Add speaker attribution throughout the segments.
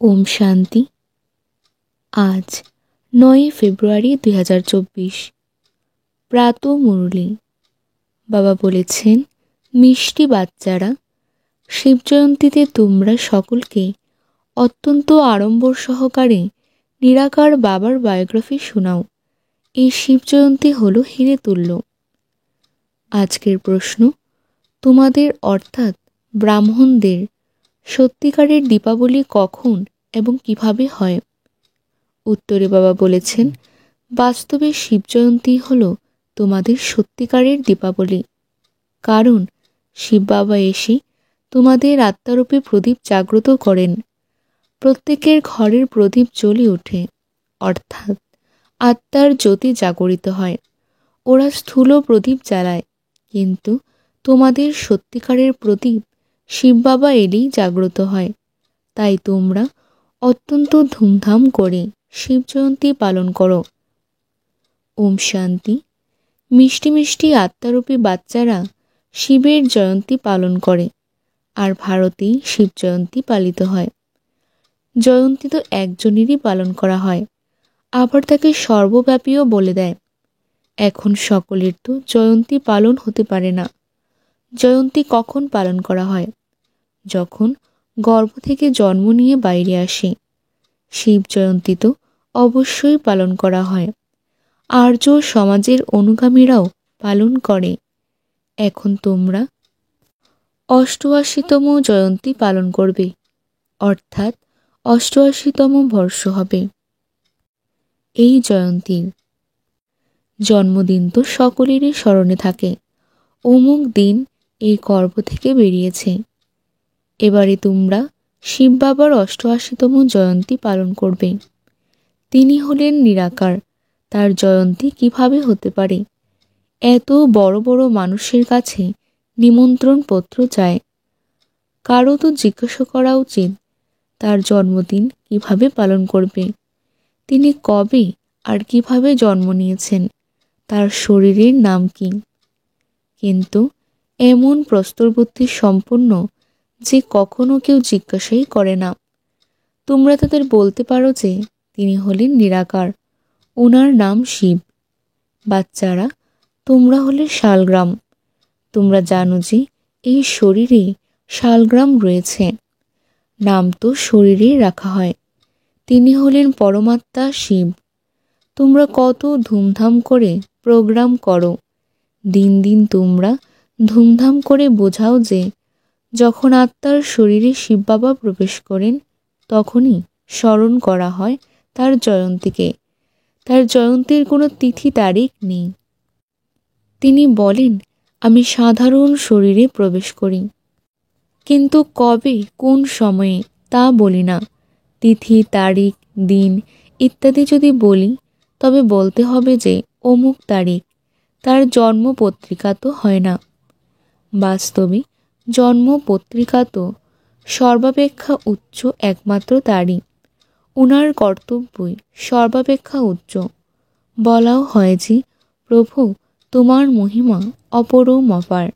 Speaker 1: ওম শান্তি। আজ ৯ ফেব্রুয়ারি ২০২৪। প্রাত মুরলি। বাবা বলেছেন, মিষ্টি বাচ্চারা, শিবজয়ন্তীতে তোমরা সকলকে অত্যন্ত আড়ম্বর সহকারে নিরাকার বাবার বায়োগ্রাফি শোনাও। এই শিবজয়ন্তী হল হিরে তুল্য। আজকের প্রশ্ন, তোমাদের অর্থাৎ ব্রাহ্মণদের সত্যিকারের দীপাবলি কখন এবং কিভাবে হয়? উত্তরে বাবা বলেছেন, বাস্তবে শিবজয়ন্তী হল তোমাদের সত্যিকারের দীপাবলি। কারণ শিব বাবা এসে তোমাদের আত্মারূপে প্রদীপ জাগ্রত করেন। প্রত্যেকের ঘরের প্রদীপ জ্বলে ওঠে, অর্থাৎ আত্মার জ্যোতি জাগরিত হয়। ওরা স্থূল প্রদীপ জ্বালায়, কিন্তু তোমাদের সত্যিকারের প্রদীপ শিব বাবা এলেই জাগ্রত হয়। তাই তোমরা অত্যন্ত ধুমধাম করে শিবজয়ন্তী পালন করো। ওম শান্তি। মিষ্টি মিষ্টি আত্মারূপী বাচ্চারা শিবের জয়ন্তী পালন করে, আর ভারতেই শিব জয়ন্তী পালিত হয়। জয়ন্তী তো একজনেরই পালন করা হয়, আবার তাকে সর্বব্যাপীও বলে দেয়। এখন সকলের তো জয়ন্তী পালন হতে পারে না। জয়ন্তী কখন পালন করা হয়? যখন গর্ভ থেকে জন্ম নিয়ে বাইরে আসে। শিব জয়ন্তী তো অবশ্যই পালন করা হয়। আর্য সমাজের অনুগামীরাও পালন করে। এখন তোমরা ৮৮তম জয়ন্তী পালন করবে, অর্থাৎ ৮৮তম বর্ষ হবে। এই জয়ন্তীর জন্মদিন তো সকলেরই স্মরণে থাকে। অমুক দিন এই গর্ভ থেকে বেরিয়েছে। এবারে তোমরা শিব বাবার ৮৮তম জয়ন্তী পালন করবে। তিনি হলেন নিরাকার। তার জয়ন্তী কিভাবে হতে পারে? এত বড় বড় মানুষের কাছে নিমন্ত্রণ পত্র যায়। কারো তো জিজ্ঞাসা করা উচিত, তার জন্মদিন কিভাবে পালন করবে, তিনি কবে আর কিভাবে জন্ম নিয়েছেন, তার শরীরের নাম কি। কিন্তু এমন প্রস্তরবুদ্ধি সম্পন্ন যে কখনো কেউ জিজ্ঞাসাই করে না। তোমরা তাদের বলতে পারো যে তিনি হলেন নিরাকার, ওনার নাম শিব। বাচ্চারা, তোমরা হলে শালগ্রাম। তোমরা জানো যে এই শরীরে শালগ্রাম রয়েছে। নাম তো শরীরেই রাখা হয়। তিনি হলেন পরমাত্মা শিব। তোমরা কত ধুমধাম করে প্রোগ্রাম করো। দিন দিন তোমরা ধুমধাম করে বোঝাও যে যখন আত্মার শরীরে শিব বাবা প্রবেশ করেন, তখনই স্মরণ করা হয় তার জয়ন্তীকে। তার জয়ন্তীর কোনো তিথি তারিখ নেই। তিনি বলেন, আমি সাধারণ শরীরে প্রবেশ করি, কিন্তু কবে কোন সময়ে তা বলি না। তিথি তারিখ দিন ইত্যাদি যদি বলি, তবে বলতে হবে যে অমুক তারিখ। তার জন্ম পত্রিকা তো হয় না। বাস্তবে জন্ম পত্রিকা তো সর্বাপেক্ষা উচ্চ একমাত্র তারই। ওনার কর্তব্যই সর্বাপেক্ষা উচ্চ। বলাও হয় যে, প্রভু তোমার মহিমা অপরম অপার।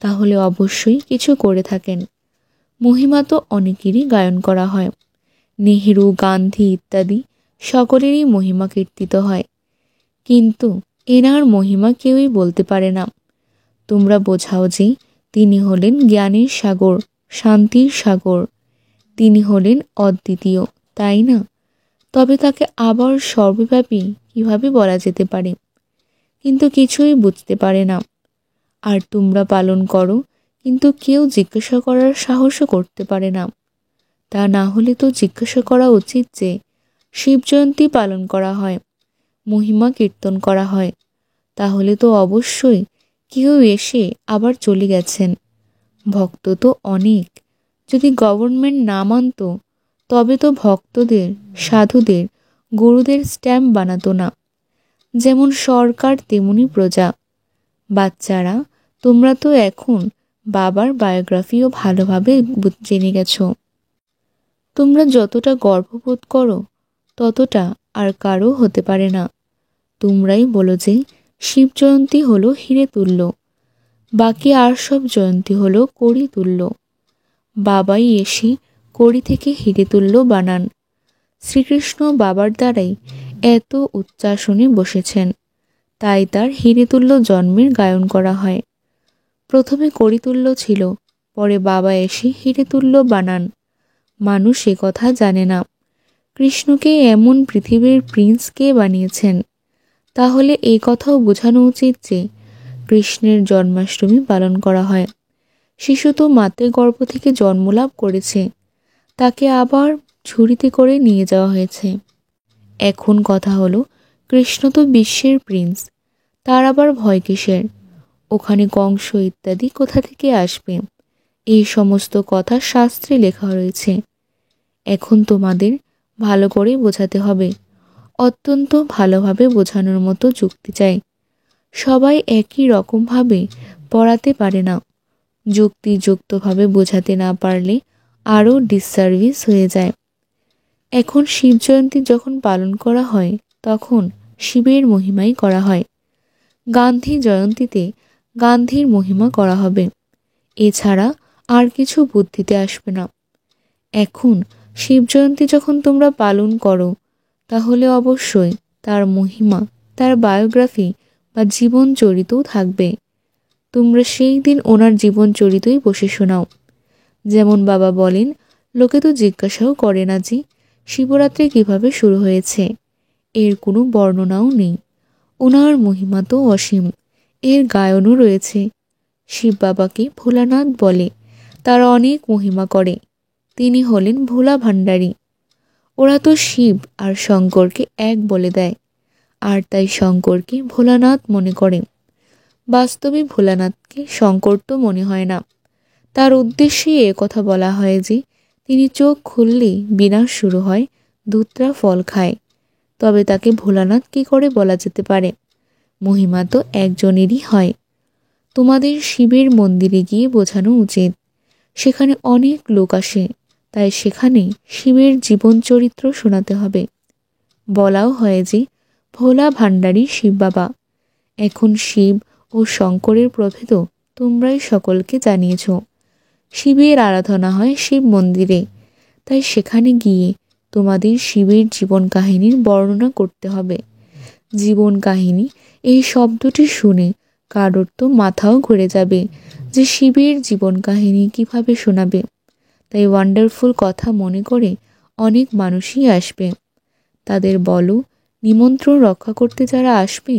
Speaker 1: তাহলে অবশ্যই কিছু করে থাকেন। মহিমা তো অনেকেরই গায়ন করা হয়। নেহেরু, গান্ধী ইত্যাদি সকলেরই মহিমা কীর্তিত হয়, কিন্তু এনার মহিমা কেউই বলতে পারে না। তোমরা বোঝাও যে তিনি হলেন জ্ঞানের সাগর, শান্তির সাগর। তিনি হলেন অদ্বিতীয়, তাই না? তবে তাকে আবার সর্বব্যাপী কিভাবে বলা যেতে পারে? কিন্তু কিছুই বুঝতে পারে না। আর তোমরা পালন করো, কিন্তু কেউ জিজ্ঞাসা করার সাহসও করতে পারে না। তা না হলে তো জিজ্ঞাসা করা উচিত যে শিবজয়ন্তী পালন করা হয়, মহিমা কীর্তন করা হয়। তাহলে তো অবশ্যই কেউ এসে আবার চলে গেছেন। ভক্ত তো অনেক। যদি গভর্নমেন্ট না মানত, তবে তো ভক্তদের, সাধুদের, গুরুদের স্ট্যাম্প বানাতো না। যেমন সরকার তেমনি প্রজা। বাচ্চারা, তোমরা তো এখন বাবার বায়োগ্রাফিও ভালোভাবে জেনে গেছো। তোমরা যতটা গর্ববোধ করো, ততটা আর কারো হতে পারে না। তোমরাই বলো যে শিব জয়ন্তী হলো হিরে তুল্য, বাকি আর সব জয়ন্তী হলো কড়ি তুল্য। বাবাই এসে কড়ি থেকে হিরে তুল্য বানান। শ্রীকৃষ্ণ বাবার দ্বারাই এত উচ্চাসনে বসেছেন, তাই তার হিরেতুল্য জন্মের গায়ন করা হয়। প্রথমে কড়িতুল্য ছিল, পরে বাবা এসে হিরেতুল্য বানান। মানুষ এ কথা জানে না। কৃষ্ণকে এমন পৃথিবীর প্রিন্স কে বানিয়েছেন? তাহলে এই কথাও বোঝানো উচিত যে কৃষ্ণের জন্মাষ্টমী পালন করা হয়। শিশু তো মাতৃগর্ভ থেকে জন্মলাভ করেছে, তাকে আবার ঝুড়িতে করে নিয়ে যাওয়া হয়েছে। এখন কথা হলো, কৃষ্ণ তো বিশ্বের প্রিন্স, তার আবার ভয় কিসের? ওখানে কংস ইত্যাদি কোথা থেকে আসবে? এই সমস্ত কথা শাস্ত্রে লেখা রয়েছে। এখন তোমাদের ভালো করে বোঝাতে হবে, অত্যন্ত ভালোভাবে বোঝানোর মতো যুক্তি চাই। সবাই একই রকমভাবে পড়াতে পারে না। যুক্তিযুক্তভাবে বোঝাতে না পারলে আরও ডিসসার্ভিস হয়ে যায়। এখন শিব জয়ন্তী যখন পালন করা হয়, তখন শিবের মহিমাই করা হয়। গান্ধী জয়ন্তীতে গান্ধীর মহিমা করা হবে, এছাড়া আর কিছু বুদ্ধিতে আসবে না। এখন শিব জয়ন্তী যখন তোমরা পালন করো, তাহলে অবশ্যই তার মহিমা, তার বায়োগ্রাফি বা জীবন চরিতও থাকবে। তোমরা সেই দিন ওনার জীবন চরিতই বসে শোনাও। যেমন বাবা বলেন, লোকে তো জিজ্ঞাসাও করে না যে শিবরাত্রি কিভাবে শুরু হয়েছে, এর কোনো বর্ণনাও নেই। ওনার মহিমা তো অসীম, এর গায়নও রয়েছে। শিব বাবাকে ভোলানাথ বলে, তার অনেক মহিমা করে। তিনি হলেন ভোলা ভাণ্ডারী। ওরা তো শিব আর শঙ্করকে এক বলে দেয়, আর তাই শঙ্করকে ভোলানাথ মনে করে। বাস্তবে ভোলানাথকে শঙ্কর তো মনে হয় না। তার উদ্দেশ্যে এ কথা বলা হয় যে তিনি চোখ খুললেই বিনাশ শুরু হয়, ধূত্রা ফল খায়। তবে তাকে ভোলানাথ কী করে বলা যেতে পারে? মহিমা তো একজনেরই হয়। তোমাদের শিবের মন্দিরে গিয়ে বোঝানো উচিত। সেখানে অনেক লোক আসে, তাই সেখানে শিবের জীবন চরিত্র শোনাতে হবে। বলাও হয় যে ভোলা ভাণ্ডারী শিব বাবা। এখন শিব ও শঙ্করের প্রভেদও তোমরাই সকলকে জানিয়েছ। শিবের আরাধনা হয় শিব মন্দিরে, তাই সেখানে গিয়ে তোমাদের শিবের জীবন কাহিনীর বর্ণনা করতে হবে। জীবন কাহিনী এই শব্দটি শুনে কারোর তো মাথাও ঘুরে যাবে যে শিবের জীবন কাহিনী কিভাবে শোনাবে। তাই ওয়ান্ডারফুল কথা মনে করে অনেক মানুষই আসবে। তাদের বলো, নিমন্ত্রণ রক্ষা করতে যারা আসবে,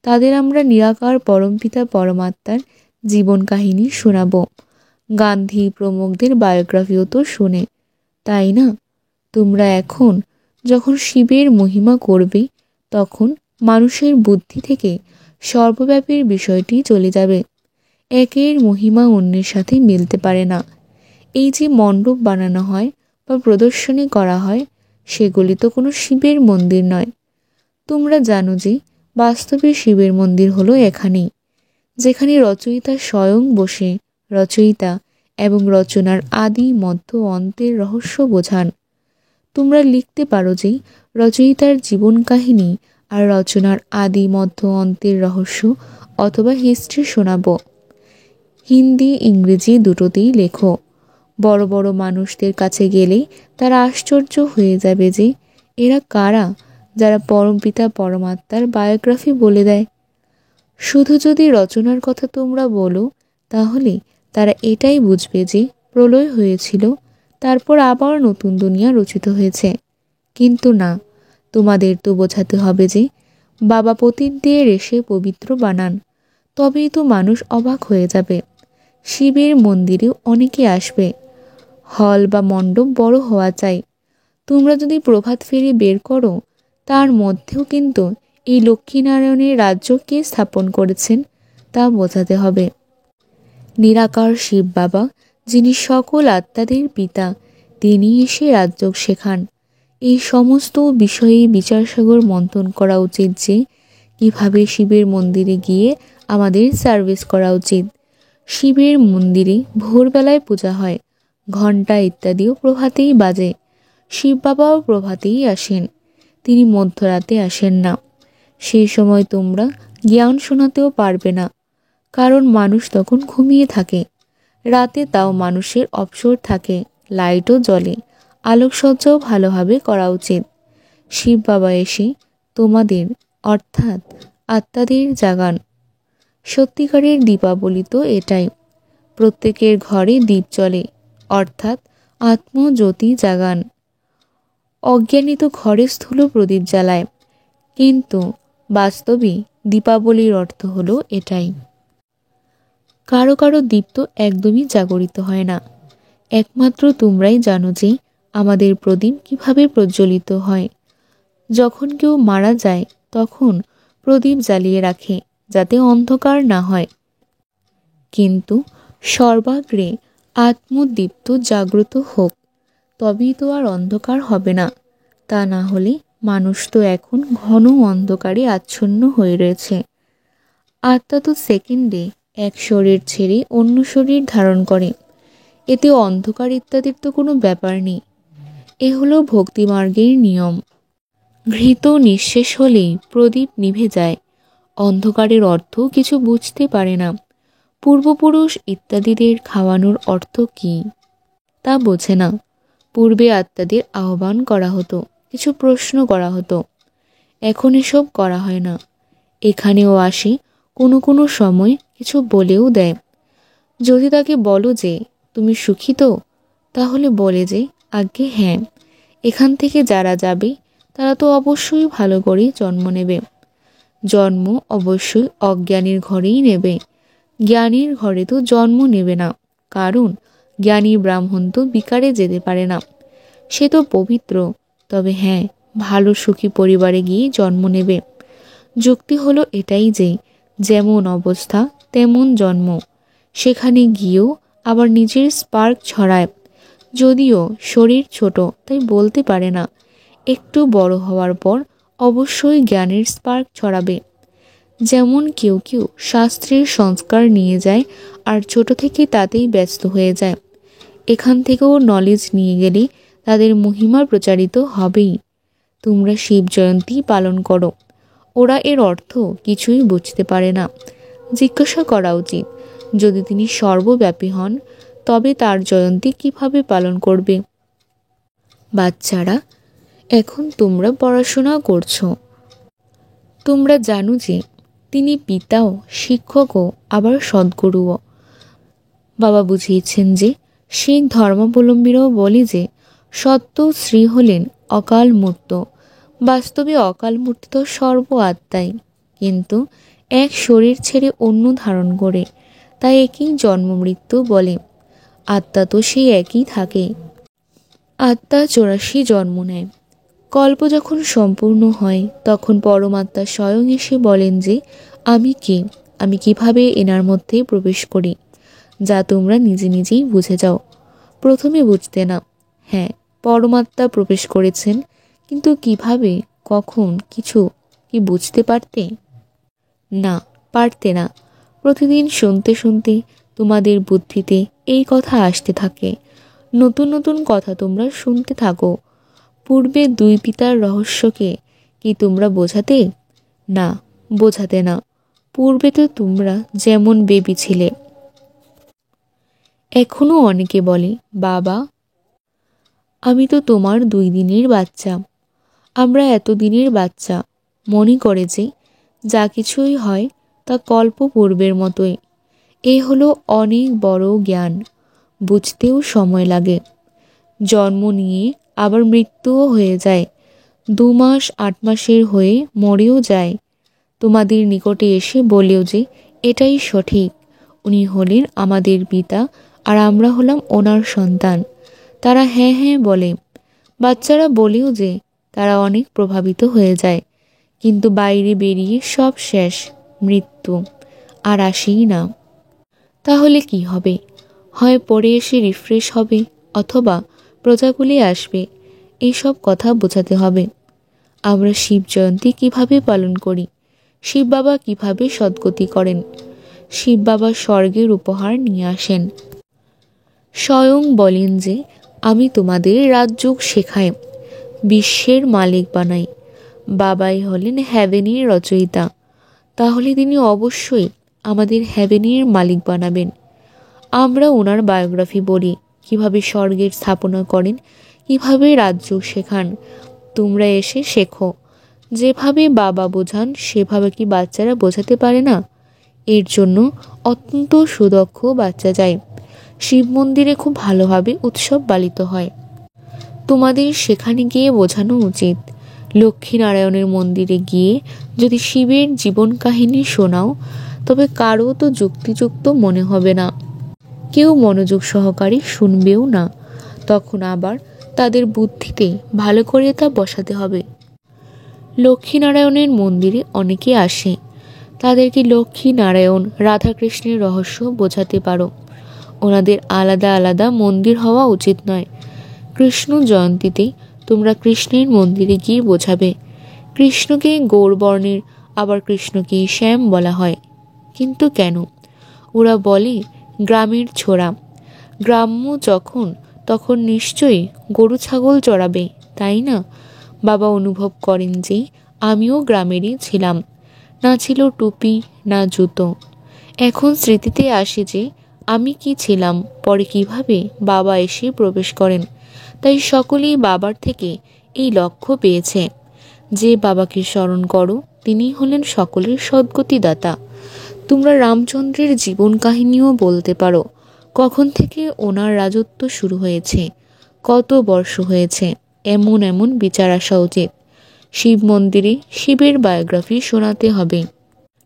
Speaker 1: তাদের আমরা নিরাকার পরমপিতা পরমাত্মার জীবন কাহিনী শোনাব। গান্ধী প্রমুখদের বায়োগ্রাফিও তো শুনে, তাই না? তোমরা এখন যখন শিবের মহিমা করবে, তখন মানুষের বুদ্ধি থেকে সর্বব্যাপীর বিষয়টি চলে যাবে। একের মহিমা অন্যের সাথে মিলতে পারে না। এই যে মণ্ডপ বানানো হয় বা প্রদর্শনী করা হয়, সেগুলি তো কোনো শিবের মন্দির নয়। তোমরা জানো যে বাস্তবে শিবের মন্দির হলো এখানেই, যেখানে রচয়িতা স্বয়ং বসে রচয়িতা এবং রচনার আদি মধ্য অন্তের রহস্য বোঝান। তোমরা লিখতে পারো যে রচয়িতার জীবন কাহিনী আর রচনার আদি মধ্য অন্তের রহস্য, অথবা হিস্ট্রি শোনাবো। হিন্দি ইংরেজি দুটোতেই লেখো। বড় বড় মানুষদের কাছে গেলেই তারা আশ্চর্য হয়ে যাবে যে এরা কারা, যারা পরমপিতা পরমাত্মার বায়োগ্রাফি বলে দেয়। শুধু যদি রচনার কথা তোমরা বলো, তাহলে তারা এটাই বুঝবে যে প্রলয় হয়েছিল, তারপর আবার নতুন দুনিয়া রচিত হয়েছে। কিন্তু না, তোমাদের তো বোঝাতে হবে যে বাবা পতিত দিয়ে রেশে পবিত্র বানান, তবেই তো মানুষ অবাক হয়ে যাবে। শিবের মন্দিরেও অনেকে আসবে। হল বা মণ্ডপ বড় হওয়া চাই। তোমরা যদি প্রভাত ফেরি বের করো, তার মধ্যেও কিন্তু এই লক্ষ্মীনারায়ণের রাজ্য কে স্থাপন করেছেন তা বোঝাতে হবে। নিরাকার শিব বাবা, যিনি সকল আত্মাদের পিতা, তিনি এসে রাজ্য শেখান। এই সমস্ত বিষয়ে বিচারসাগর মন্থন করা উচিত যে কিভাবে শিবের মন্দিরে গিয়ে আমাদের সার্ভিস করা উচিত। শিবের মন্দিরে ভোরবেলায় পূজা হয়, ঘণ্টা ইত্যাদিও প্রভাতেই বাজে। শিব বাবাও প্রভাতেই আসেন, তিনি মধ্যরাতে আসেন না। সেই সময় তোমরা জ্ঞান শোনাতেও পারবে না, কারণ মানুষ তখন ঘুমিয়ে থাকে। রাতে তাও মানুষের অবসর থাকে। লাইটও জ্বলে, আলোকসজ্জাও ভালোভাবে করা উচিত। শিব বাবা এসে তোমাদের অর্থাৎ আত্মাদের জাগান। সত্যিকারের দীপাবলি তো এটাই, প্রত্যেকের ঘরে দীপ জ্বলে অর্থাৎ আত্মজ্যোতি জাগান। অজ্ঞানী তো ঘরে স্থূল প্রদীপ জ্বালায়, কিন্তু বাস্তবে দীপাবলির অর্থ হলো এটাই। কারো কারো দীপ তো একদমই জাগরিত হয় না। একমাত্র তোমরাই জানো যে আমাদের প্রদীপ কিভাবে প্রজ্বলিত হয়। যখন কেউ মারা যায় তখন প্রদীপ জ্বালিয়ে রাখে যাতে অন্ধকার না হয়, কিন্তু সর্বাগ্রে আত্মদীপ্ত জাগ্রত হোক, তবেই তো আর অন্ধকার হবে না। তা না হলে মানুষ তো এখন ঘন অন্ধকারে আচ্ছন্ন হয়ে রয়েছে। আত্মা তো সেকেন্ডে এক শরীর ছেড়ে অন্য শরীর ধারণ করে, এতে অন্ধকার ইত্যাদির তো কোনো ব্যাপার নেই। এ হলো ভক্তিমার্গের নিয়ম। ঘৃত নিঃশেষ হলেই প্রদীপ নিভে যায়। অন্ধকারের অর্থ কিছু বুঝতে পারে না। পূর্বপুরুষ ইত্যাদিদের খাওয়ানোর অর্থ কি তা বোঝে না। পূর্বে আত্মাদের আহ্বান করা হতো, কিছু প্রশ্ন করা হতো, এখন এসব করা হয় না। এখানেও আসে, কোনো কোনো সময় কিছু বলেও দেয়। যদি তাকে বলো যে তুমি সুখী তো, তাহলে বলে যে আজ্ঞে হ্যাঁ, এখান থেকে যারা যাবে তারা তো অবশ্যই ভালো করে জন্ম নেবে। জন্ম অবশ্যই অজ্ঞানীর ঘরেই নেবে, জ্ঞানীর ঘরে তো জন্ম নেবে না, কারণ জ্ঞানী ব্রাহ্মণ তো বিকারে যেতে পারে না, সে তো পবিত্র। তবে হ্যাঁ, ভালো সুখী পরিবারে গিয়ে জন্ম নেবে। যুক্তি হলো এটাই যে যেমন অবস্থা তেমন জন্ম, সেখানে গিয়েও আবার নিজের স্পার্ক ছড়ায়। যদিও শরীর ছোট তাই বলতে পারে না, একটু বড় হওয়ার পর অবশ্যই জ্ঞানের স্পার্ক ছড়াবে। যেমন কেউ কেউ শাস্ত্রের সংস্কার নিয়ে যায় আর ছোট থেকে তাতেই ব্যস্ত হয়ে যায়, এখান থেকেও নলেজ নিয়ে গেলে তাদের মহিমা প্রচারিত হবেই। তোমরা শিব জয়ন্তী পালন করো, ওরা এর অর্থ কিছুই বুঝতে পারে না। জিজ্ঞাসা করা উচিত, যদি তিনি সর্বব্যাপী হন তবে তার জয়ন্তী কিভাবে পালন করবে? বাচ্চারা, এখন তোমরা পড়াশোনা করছো, তোমরা জানো যে তিনি পিতাও, শিক্ষকও, আবার সদ্গুরুও। বাবা বুঝিয়েছেন যে শিখ ধর্মাবলম্বীরাও বলে যে সত্য শ্রী হলেন অকাল মূর্ত। বাস্তবে অকাল মূর্ত তো সর্ব আত্মাই, কিন্তু এক শরীর ছেড়ে অন্য ধারণ করে, তাই একই জন্ম মৃত্যু বলে। আত্মা তো সেই একই থাকে। আত্মা 84 জন্ম নেয়। কল্প যখন সম্পূর্ণ হয় তখন পরমাত্মা স্বয়ং এসে বলেন যে আমি কে, আমি কিভাবে এনার মধ্যে প্রবেশ করি, যা তোমরা নিজে নিজেই বুঝে যাও। প্রথমে বুঝতে না, হ্যাঁ পরমাত্মা প্রবেশ করেছেন, কিন্তু কিভাবে, কখন, কিছু কি বুঝতে পারতে? না, পারতে না। প্রতিদিন শুনতে শুনতে তোমাদের বুদ্ধিতে এই কথা আসতে থাকে, নতুন নতুন কথা তোমরা শুনতে থাকো। পূর্বে দুই পিতার রহস্যকে কি তোমরা বোঝাতে? না, বোঝাতে না। পূর্বে তো তোমরা যেমন বেবি ছিলে। এখনো অনেকে বলে, বাবা আমি তো তোমার 2 দিনের বাচ্চা, আমরা এতদিনের বাচ্চা। মনে করে যে যা কিছুই হয় তা কল্প পূর্বের মতোই। এ হলো অনেক বড় জ্ঞান, বুঝতেও সময় লাগে। জন্ম নিয়ে আবার মৃত্যুও হয়ে যায়, 2 মাস 8 মাসের হয়ে মরেও যায়। তোমাদের নিকটে এসে বলেও যে এটাই সঠিক, উনি হলেন আমাদের পিতা আর আমরা হলাম ওনার সন্তান। তারা হ্যাঁ হ্যাঁ বলে। বাচ্চারা বলেও যে তারা অনেক প্রভাবিত হয়ে যায়, কিন্তু বাইরে বেরিয়ে সব শেষ, মৃত্যু আর আসেই না। তাহলে কি হবে? হয় পরে এসে রিফ্রেশ হবে, অথবা প্রজাগুলি আসবে। এইসব কথা বোঝাতে হবে। আমরা শিব জয়ন্তী কিভাবে পালন করি, শিব বাবা কিভাবে সদ্গতি করেন। শিব বাবা স্বর্গের উপহার নিয়ে আসেন, স্বয়ং বলেন যে আমি তোমাদের রাজযোগ শেখাই, বিশ্বের মালিক বানাই। বাবাই হলেন হ্যাভেনের রচয়িতা, তাহলে তিনি অবশ্যই আমাদের হ্যাভেনের মালিক বানাবেন। আমরা ওনার বায়োগ্রাফি বলি, কিভাবে স্বর্গের স্থাপনা করেন, কিভাবে রাজ্য শেখান। তোমরা এসে শেখো। যেভাবে বাবা বোঝান সেভাবে কি বাচ্চারা বোঝাতে পারে না? এর জন্য অত্যন্ত সুদক্ষ বাচ্চা চাই। শিব মন্দিরে খুব ভালোভাবে উৎসব পালিত হয়। তোমাদের সেখানে গিয়ে বোঝানো উচিত। লক্ষ্মীনারায়ণের মন্দিরে গিয়ে যদি শিবের জীবন কাহিনী শোনাও তবে কারও তো যুক্তিযুক্ত মনে হবে না, কেউ মনোযোগ সহকারে শুনবেও না। তখন আবার তাদের বুদ্ধিতে ভালো করে তা বসাতে হবে। লক্ষ্মীনারায়ণের মন্দিরে অনেকে আসে, তাদেরকে লক্ষ্মীনারায়ণ রাধাকৃষ্ণের রহস্য বোঝাতে পারো। ওনাদের আলাদা আলাদা মন্দির হওয়া উচিত নয়। কৃষ্ণ জয়ন্তীতে তোমরা কৃষ্ণের মন্দিরে গিয়ে বোঝাবে। কৃষ্ণকে গৌরবর্ণের, আবার কৃষ্ণকে শ্যাম বলা হয়, কিন্তু কেন? ওরা বলে গ্রামের ছোড়া, গ্রাম্য যখন তখন নিশ্চয়ই গরু ছাগল চড়াবে, তাই না? বাবা অনুভব করেন যে আমিও গ্রামেরই ছিলাম, না ছিল টুপি না জুতো। এখন স্মৃতিতে আসে যে আমি কি ছিলাম, পরে কিভাবে বাবা এসে প্রবেশ করেন। তাই সকলেই বাবার থেকে এই লক্ষ্য পেয়েছে যে বাবাকে স্মরণ করো, তিনি হলেন সকলের সদ্গতিদাতা। তোমরা রামচন্দ্রের জীবন কাহিনীও বলতে পারো। কখন থেকে ওনার রাজত্ব শুরু হয়েছে, কত বর্ষ হয়েছে, এমন এমন বিচার আসা উচিত। শিব মন্দিরে শিবের বায়োগ্রাফি শোনাতে হবে।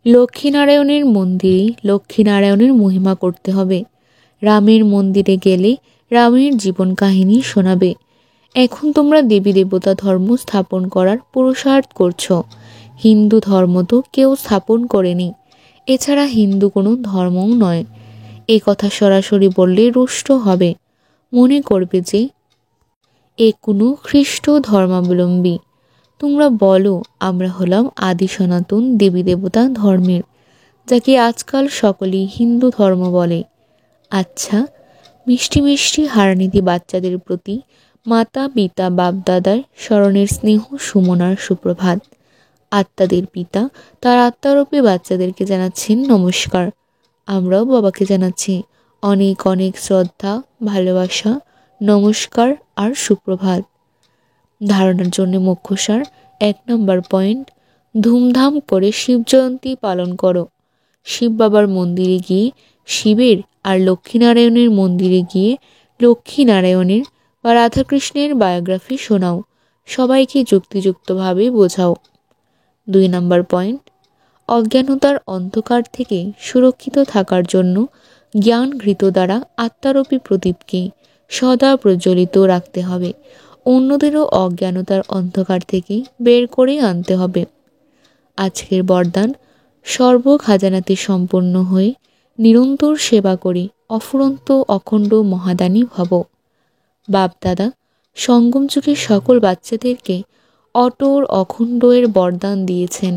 Speaker 1: লক্ষ্মীনারায়ণের মন্দিরে লক্ষ্মীনারায়ণের মহিমা করতে হবে। রামের মন্দিরে গেলে রামের জীবন কাহিনী শোনাবে। এখন তোমরা দেবী দেবতা ধর্ম স্থাপন করার পুরুষার্থ করছো। হিন্দু ধর্ম তো কেউ স্থাপন করেনি, এছাড়া হিন্দু কোনো ধর্মও নয়। এ কথা সরাসরি বললে রুষ্ট হবে, মনে করবে যে এ কোনো খ্রিস্ট ধর্মাবলম্বী। তোমরা বলো আমরা হলাম আদি সনাতন দেবী দেবতা ধর্মের, যাকে আজকাল সকলেই হিন্দু ধর্ম বলে। আচ্ছা, মিষ্টি মিষ্টি হারানিধি বাচ্চাদের প্রতি মাতা পিতা বাপদাদার স্মরণের স্নেহ সুমনার সুপ্রভাত। আত্মাদের পিতা তার আত্মারূপে বাচ্চাদেরকে জানাচ্ছেন নমস্কার। আমরাও বাবাকে জানাচ্ছি অনেক অনেক শ্রদ্ধা, ভালোবাসা, নমস্কার আর সুপ্রভাত। ধারণার জন্য মুখ্যসার 1 নম্বর পয়েন্ট, ধুমধাম করে শিব জয়ন্তী পালন করো। শিব বাবার মন্দিরে গিয়ে শিবের, আর লক্ষ্মীনারায়ণের মন্দিরে গিয়ে লক্ষ্মীনারায়ণের বা রাধাকৃষ্ণের বায়োগ্রাফি শোনাও। সবাইকে যুক্তিযুক্তভাবে বোঝাও। 2 নম্বর পয়েন্ট, অজ্ঞানতার অন্ধকার থেকে সুরক্ষিত থাকার জন্য জ্ঞানঘৃত দ্বারা আত্মারূপী প্রদীপকে সদা প্রজ্বলিত রাখতে হবে। অন্যদেরও অজ্ঞানতার অন্ধকার থেকে বের করে আনতে হবে। আজকের বরদান, সর্ব খাজানাতে সম্পন্ন হয়ে নিরন্তর সেবা করে অফুরন্ত অখণ্ড মহাদানী ভব। বাপদাদা সঙ্গম যুগের সকল বাচ্চাদেরকে অটর অখণ্ড এর বরদান দিয়েছেন,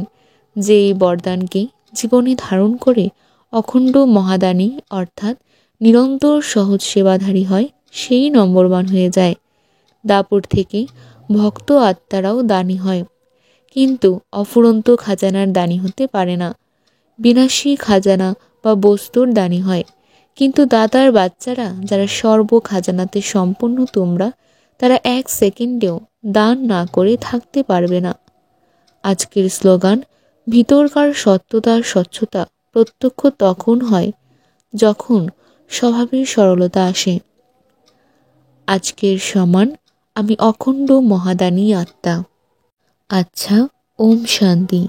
Speaker 1: যে এই বরদানকে জীবনে ধারণ করে অখণ্ড মহাদানী অর্থাৎ নিরন্তর সহজ সেবাধারী হয়, সেই নম্বর 1 হয়ে যায়। দাপট থেকে ভক্ত আত্মারাও দানী হয়, কিন্তু অফুরন্ত খাজানার দানী হতে পারে না। বিনাশী খাজানা বা বস্তুর দানী হয়, কিন্তু দাদার বাচ্চারা যারা সর্ব খাজানাতে সম্পন্ন তোমরা, তারা 1 সেকেন্ডেও দান না করে থাকতে পারবে না। আজকের স্লোগান, ভিতরকার সত্যতার স্বচ্ছতা প্রত্যক্ষ তখন হয় যখন স্বভাবের সরলতা আসে। আজকের সমান আমি অখণ্ড মহাদানী আত্মা। আচ্ছা, ওম শান্তি।